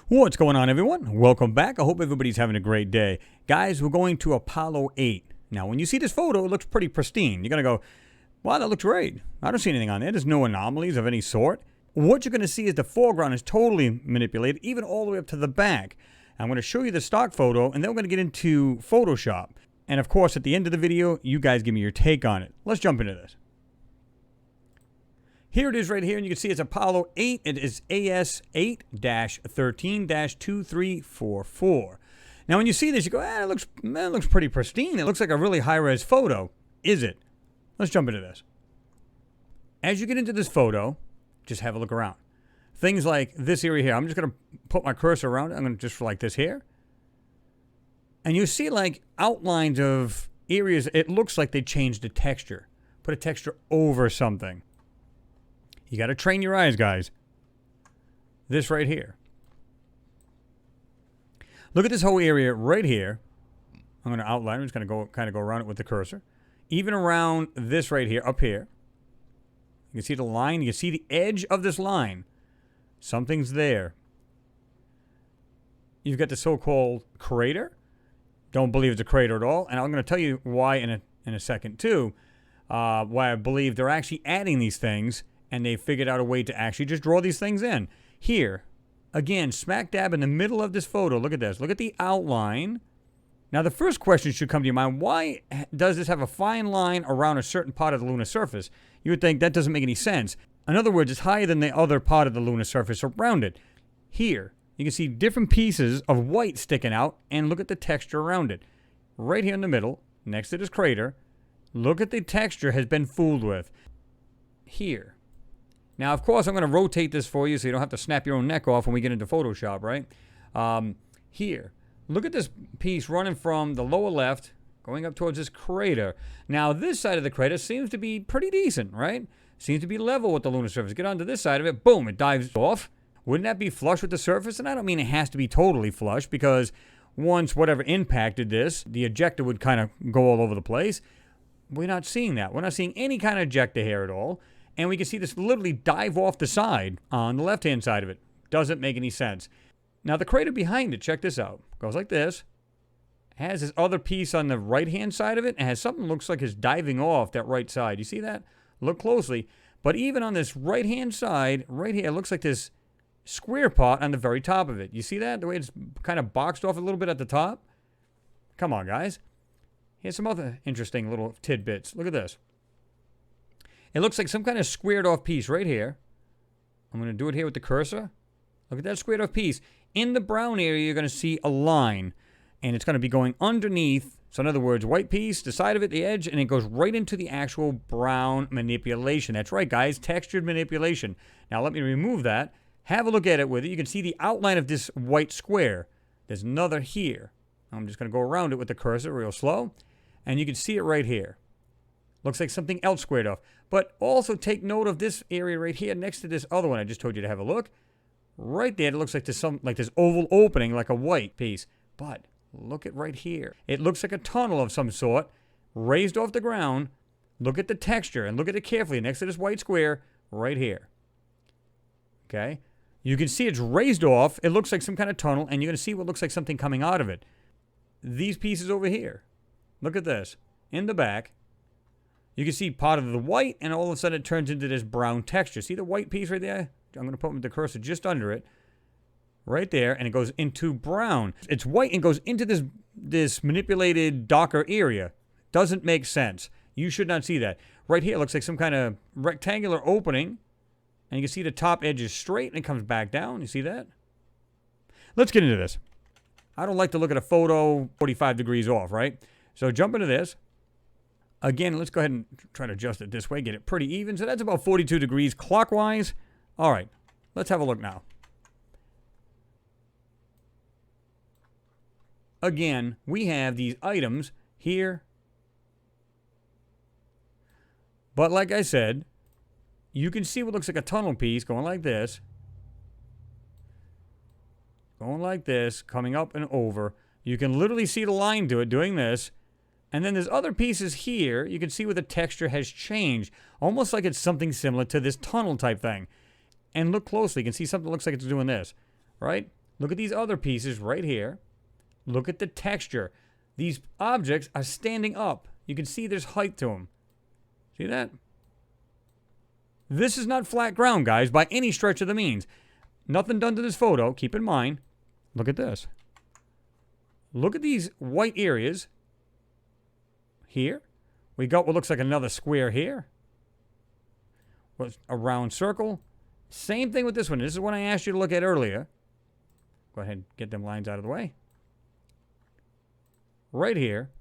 What's going on, everyone? Welcome back. I hope everybody's having a great day. Guys, we're going to Apollo 8. Now, when you see this photo, it looks pretty pristine. You're going to go, wow, that looks great. I don't see anything on there. There's no anomalies of any sort. What you're going to see is the foreground is totally manipulated, even all the way up to the back. I'm going to show you the stock photo, and then we're going to get into Photoshop. And, of course, at the end of the video, you guys give me your take on it. Let's jump into this. Here it is right here, and you can see it's Apollo 8. It is AS8-13-2344. Now, when you see this, you go, it looks pretty pristine. It looks like a really high-res photo. Is it? Let's jump into this. As you get into this photo, just have a look around. Things like this area here. I'm just going to put my cursor around it. I'm going to just like this here. And you see like outlines of areas. It looks like they changed the texture. Put a texture over something. You got to train your eyes, guys. This right here. Look at this whole area right here. I'm going to outline. I'm just going to kind of go around it with the cursor. Even around this right here, up here. You can see the line. You can see the edge of this line. Something's there. You've got the so-called crater. Don't believe it's a crater at all. And I'm going to tell you why in a second, too. Why I believe they're actually adding these things. And they figured out a way to actually just draw these things in. Here, again, smack dab in the middle of this photo. Look at this. Look at the outline. Now, the first question should come to your mind. Why does this have a fine line around a certain part of the lunar surface? You would think that doesn't make any sense. In other words, it's higher than the other part of the lunar surface around it. Here, you can see different pieces of white sticking out. And look at the texture around it. Right here in the middle, next to this crater. Look at the texture has been fooled with. Here. Now, of course, I'm going to rotate this for you so you don't have to snap your own neck off when we get into Photoshop, right? Here, look at this piece running from the lower left, going up towards this crater. Now, this side of the crater seems to be pretty decent, right? Seems to be level with the lunar surface. Get onto this side of it, boom, it dives off. Wouldn't that be flush with the surface? And I don't mean it has to be totally flush, because once whatever impacted this, the ejector would kind of go all over the place. We're not seeing that. We're not seeing any kind of ejector here at all. And we can see this literally dive off the side on the left-hand side of it. Doesn't make any sense. Now, the crater behind it, check this out. Goes like this. Has this other piece on the right-hand side of it. And has something that looks like it's diving off that right side. You see that? Look closely. But even on this right-hand side, right here, it looks like this square part on the very top of it. You see that? The way it's kind of boxed off a little bit at the top? Come on, guys. Here's some other interesting little tidbits. Look at this. It looks like some kind of squared off piece right here. I'm going to do it here with the cursor. Look at that squared off piece. In the brown area, you're going to see a line. And it's going to be going underneath. So in other words, white piece, the side of it, the edge, and it goes right into the actual brown manipulation. That's right, guys. Textured manipulation. Now let me remove that. Have a look at it with it. You can see the outline of this white square. There's another here. I'm just going to go around it with the cursor real slow. And you can see it right here. Looks like something else squared off. But also take note of this area right here next to this other one I just told you to have a look. Right there, it looks like there's this oval opening like a white piece. But look at right here. It looks like a tunnel of some sort raised off the ground. Look at the texture and look at it carefully next to this white square right here. Okay? You can see it's raised off. It looks like some kind of tunnel, and you're going to see what looks like something coming out of it. These pieces over here. Look at this. In the back. You can see part of the white, and all of a sudden it turns into this brown texture. See the white piece right there? I'm going to put the cursor just under it. Right there, and it goes into brown. It's white and goes into this manipulated, darker area. Doesn't make sense. You should not see that. Right here, it looks like some kind of rectangular opening. And you can see the top edge is straight, and it comes back down. You see that? Let's get into this. I don't like to look at a photo 45 degrees off, right? So jump into this. Again, let's go ahead and try to adjust it this way, get it pretty even. So that's about 42 degrees clockwise. All right, let's have a look now. Again, we have these items here. But like I said, you can see what looks like a tunnel piece going like this. Going like this, coming up and over. You can literally see the line to it doing this. And then there's other pieces here. You can see where the texture has changed. Almost like it's something similar to this tunnel type thing. And look closely. You can see something that looks like it's doing this. Right? Look at these other pieces right here. Look at the texture. These objects are standing up. You can see there's height to them. See that? This is not flat ground, guys, by any stretch of the means. Nothing done to this photo. Keep in mind. Look at this. Look at these white areas. Here. We got what looks like another square here. A round circle. Same thing with this one. This is what I asked you to look at earlier. Go ahead and get them lines out of the way. Right here.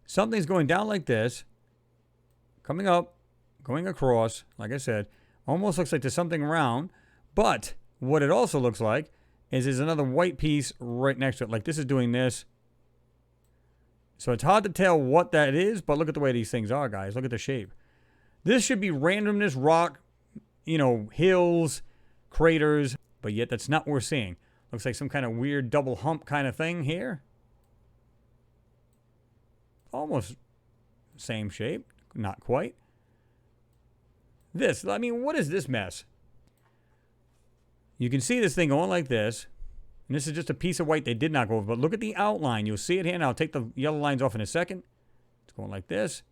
Something's going down like this. Coming up. Going across. Like I said. Almost looks like there's something round. But what it also looks like is there's another white piece right next to it. Like this is doing this. So it's hard to tell what that is. But look at the way these things are, guys. Look at the shape. This should be randomness, rock, hills, craters. But yet that's not what we're seeing. Looks like some kind of weird double hump kind of thing here. Almost same shape. Not quite. This, what is this mess? You can see this thing going like this. And this is just a piece of white they did not go over. But look at the outline. You'll see it here. And I'll take the yellow lines off in a second. It's going like this.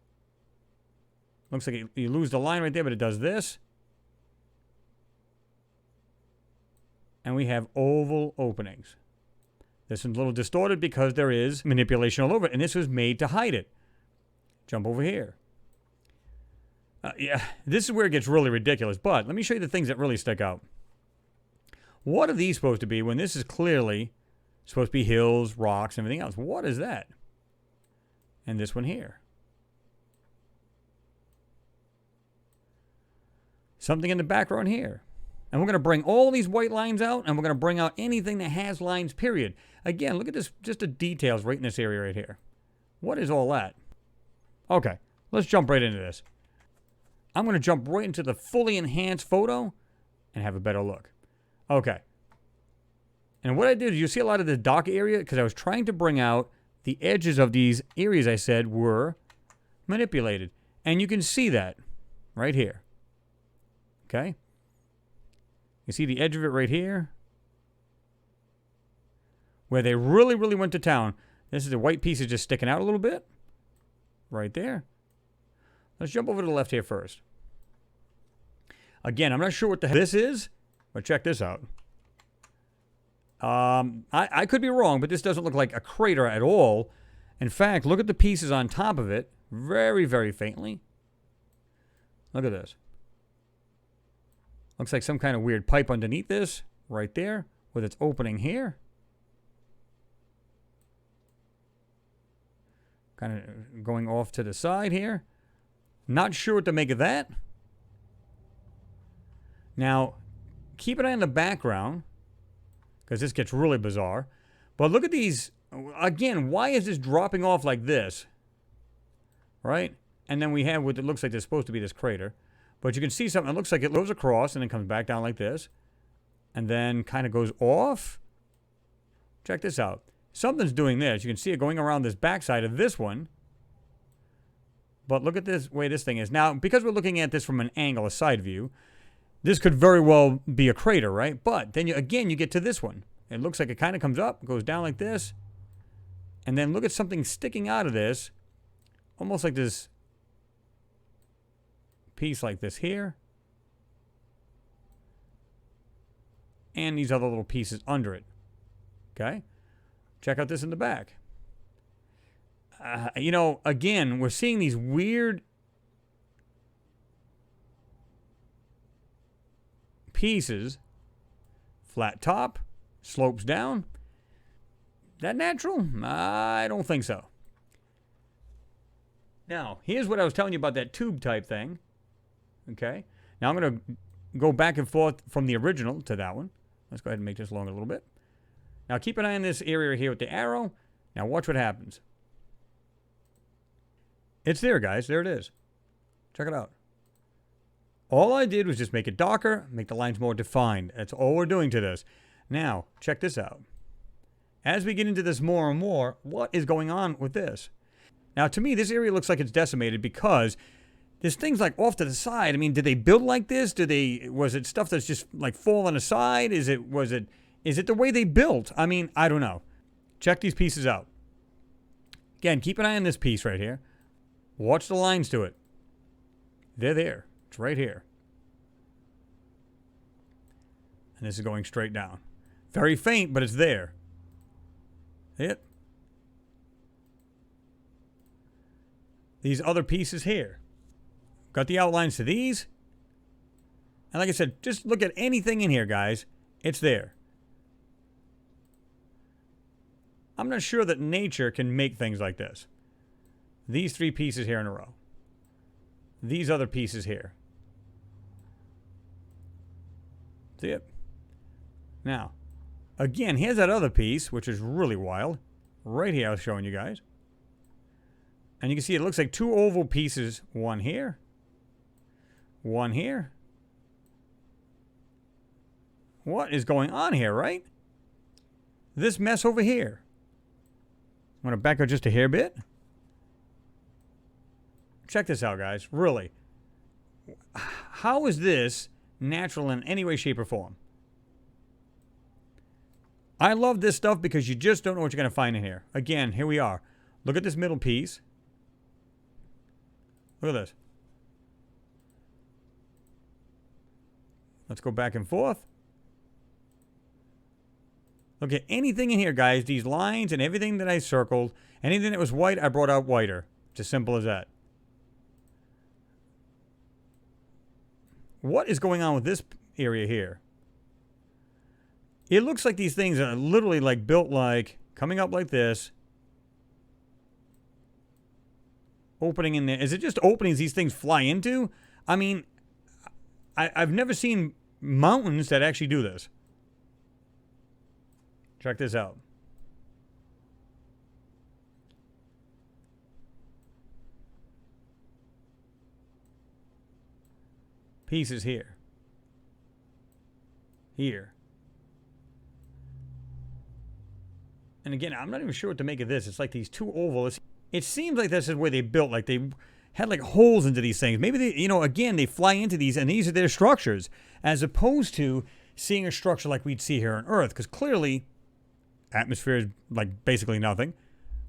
Looks like you lose the line right there, but it does this. And we have oval openings. This one's a little distorted because there is manipulation all over it. And this was made to hide it. Jump over here. Yeah, this is where it gets really ridiculous. But let me show you the things that really stick out. What are these supposed to be when this is clearly supposed to be hills, rocks, and everything else? What is that? And this one here. Something in the background here. And we're going to bring all these white lines out, and we're going to bring out anything that has lines, period. Again, look at this, just the details right in this area right here. What is all that? Okay, let's jump right into this. I'm going to jump right into the fully enhanced photo and have a better look. Okay. And what I did is you see a lot of the dark area because I was trying to bring out the edges of these areas I said were manipulated. And you can see that right here. Okay? You see the edge of it right here? Where they really, really went to town. This is the white piece is just sticking out a little bit. Right there. Let's jump over to the left here first. Again, I'm not sure what the heck this is, but check this out. I could be wrong, but this doesn't look like a crater at all. In fact, look at the pieces on top of it. Very, very faintly. Look at this. Looks like some kind of weird pipe underneath this. Right there. With its opening here. Kind of going off to the side here. Not sure what to make of that. Now, keep an eye on the background. Because this gets really bizarre. But look at these. Again, why is this dropping off like this? Right? And then we have what it looks like there's supposed to be this crater. But you can see something. It looks like it goes across and then comes back down like this. And then kind of goes off. Check this out. Something's doing this. You can see it going around this backside of this one. But look at this way this thing is. Now, because we're looking at this from an angle, a side view, this could very well be a crater, right? But then, you get to this one. It looks like it kind of comes up, goes down like this. And then look at something sticking out of this. Almost like this piece like this here. And these other little pieces under it. Okay? Check out this in the back. Again, we're seeing these weird pieces. Flat top, slopes down. That natural? I don't think so. Now, here's what I was telling you about that tube type thing. Okay? Now I'm going to go back and forth from the original to that one. Let's go ahead and make this longer a little bit. Now keep an eye on this area here with the arrow. Now watch what happens. It's there, guys. There it is. Check it out. All I did was just make it darker, make the lines more defined. That's all we're doing to this. Now, check this out. As we get into this more and more, what is going on with this? Now, to me, this area looks like it's decimated because there's things like off to the side. I mean, did they build like this? Was it stuff that's just like falling aside? Was it Is it the way they built? I mean, I don't know. Check these pieces out. Again, keep an eye on this piece right here. Watch the lines to it. They're there. It's right here. And this is going straight down. Very faint, but it's there. See it? These other pieces here. Got the outlines to these. And like I said, just look at anything in here, guys. It's there. I'm not sure that nature can make things like this. These three pieces here in a row. These other pieces here. See it? Now, again, here's that other piece, which is really wild. Right here, I was showing you guys. And you can see it looks like two oval pieces. One here. One here. What is going on here, right? This mess over here. I'm going to back up just a hair bit. Check this out, guys. Really. How is this natural in any way, shape, or form? I love this stuff because you just don't know what you're going to find in here. Again, here we are. Look at this middle piece. Look at this. Let's go back and forth. Look at anything in here, guys. These lines and everything that I circled. Anything that was white, I brought out whiter. It's as simple as that. What is going on with this area here? It looks like these things are literally like built like, coming up like this. Opening in there. Is it just openings these things fly into? I mean, I've never seen mountains that actually do this. Check this out. Pieces here. Here. And again, I'm not even sure what to make of this. It's like these two ovals. It seems like this is where they built, like they had like holes into these things. Maybe they, again, they fly into these and these are their structures, as opposed to seeing a structure like we'd see here on Earth. Because clearly, atmosphere is like basically nothing.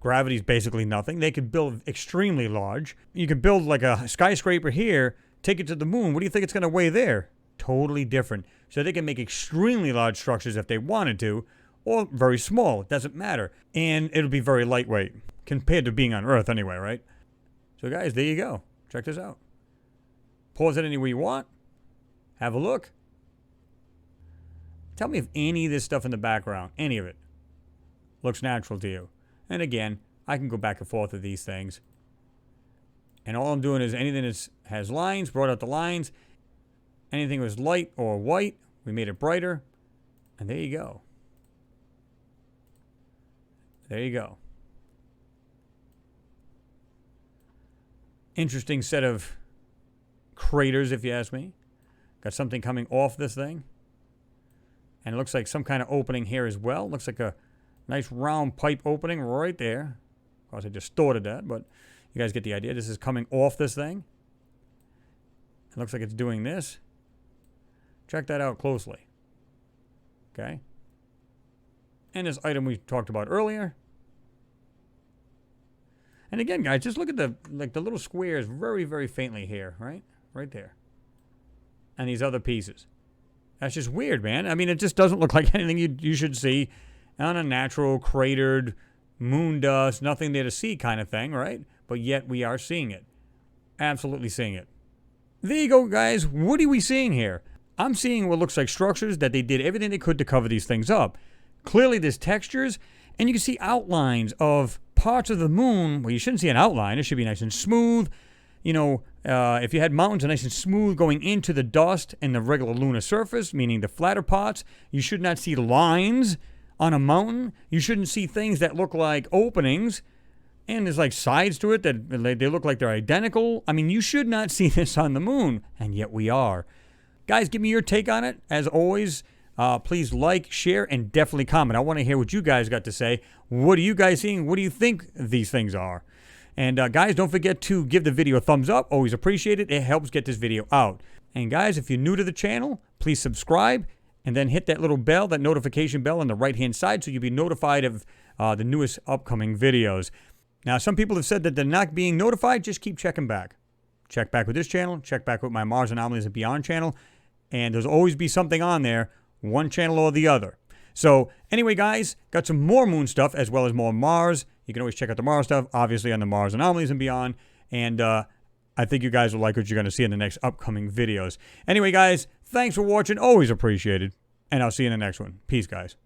Gravity is basically nothing. They could build extremely large. You could build like a skyscraper here, take it to the moon. What do you think it's going to weigh there? Totally different. So they can make extremely large structures if they wanted to, or very small. It doesn't matter. And it'll be very lightweight compared to being on Earth anyway, right? So guys, there you go. Check this out. Pause it any way you want. Have a look. Tell me if any of this stuff in the background, any of it, looks natural to you. And again, I can go back and forth with these things. And all I'm doing is anything that has lines, brought out the lines. Anything that was light or white, we made it brighter. And there you go. There you go. Interesting set of craters, if you ask me. Got something coming off this thing. And it looks like some kind of opening here as well. Looks like a nice round pipe opening right there. Of course, I distorted that, but you guys get the idea. This is coming off this thing. It looks like it's doing this. Check that out closely. Okay. And this item we talked about earlier. And again, guys, just look at the little squares very, very faintly here, right? Right there. And these other pieces. That's just weird, man. I mean, it just doesn't look like anything you should see on a natural, cratered, moon dust, nothing there to see kind of thing, right? But yet we are seeing it. Absolutely seeing it. There you go, guys. What are we seeing here? I'm seeing what looks like structures that they did everything they could to cover these things up. Clearly, there's textures, and you can see outlines of parts of the moon. Well, you shouldn't see an outline. It should be nice and smooth. If you had mountains nice and smooth going into the dust and the regular lunar surface, meaning the flatter parts, you should not see lines on a mountain. You shouldn't see things that look like openings, and there's like sides to it that they look like they're identical. I mean, you should not see this on the moon, and yet we are. Guys, give me your take on it. As always, please like, share, and definitely comment. I want to hear what you guys got to say. What are you guys seeing? What do you think these things are? And guys, don't forget to give the video a thumbs up. Always appreciate it. It helps get this video out. And guys, if you're new to the channel, please subscribe and then hit that little bell, that notification bell on the right-hand side, so you'll be notified of the newest upcoming videos. Now, some people have said that they're not being notified. Just keep checking back. Check back with this channel. Check back with my Mars Anomalies and Beyond channel. And there's always be something on there, one channel or the other. So anyway, guys, got some more moon stuff as well as more Mars. You can always check out the Mars stuff, obviously, on the Mars Anomalies and Beyond. And I think you guys will like what you're going to see in the next upcoming videos. Anyway, guys, thanks for watching. Always appreciated. And I'll see you in the next one. Peace, guys.